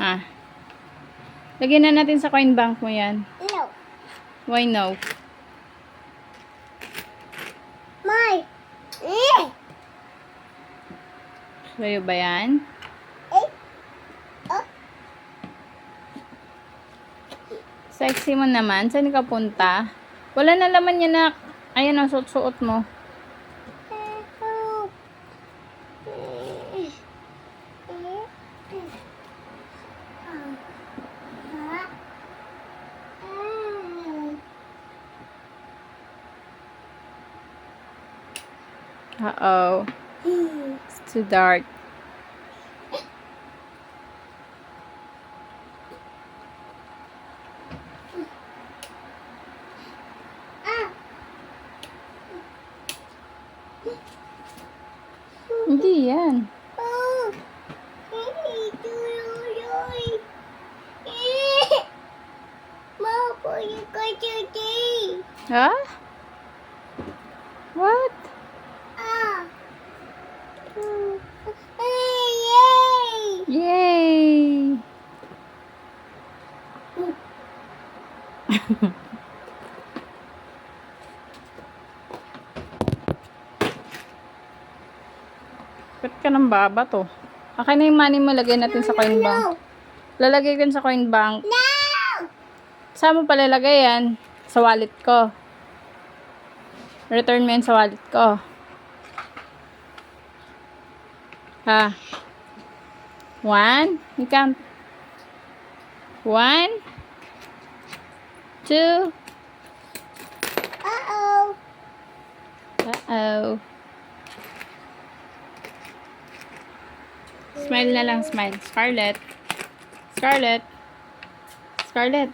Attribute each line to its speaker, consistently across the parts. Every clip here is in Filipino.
Speaker 1: Ha? Lagyan na natin sa coin bank mo yan.
Speaker 2: No.
Speaker 1: Why no?
Speaker 2: My.
Speaker 1: Sa'yo ba yan? Sexy mo naman. Saan ka punta? Wala na laman yan na. Ayan ang suot-suot mo. Uh-oh. It's too dark. Hindi yan. Ha? What? Yay! Ba't ka ng baba to? Akin na yung money mo, lagay natin sa coin bank. Lalagay ko sa coin bank.
Speaker 2: No!
Speaker 1: Saan mo palalagay yan? Sa wallet ko. Return mo yan sa wallet ko. Ha? 1? You count. 1, 2.
Speaker 2: Uh-oh.
Speaker 1: Uh-oh. Smile na lang, smile. Scarlett. Scarlett. Scarlett.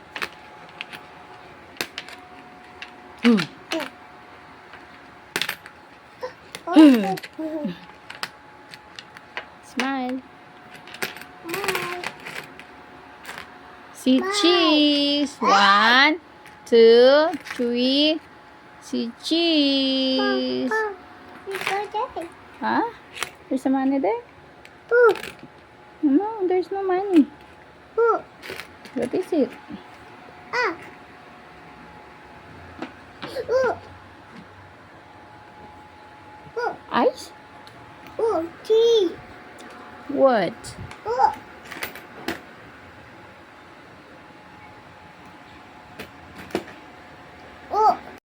Speaker 1: Smile. See cheese. 1, 2, 3. See cheese. Huh? There's some money there? No, there's no money. What is it? Ice?
Speaker 2: Tea.
Speaker 1: What?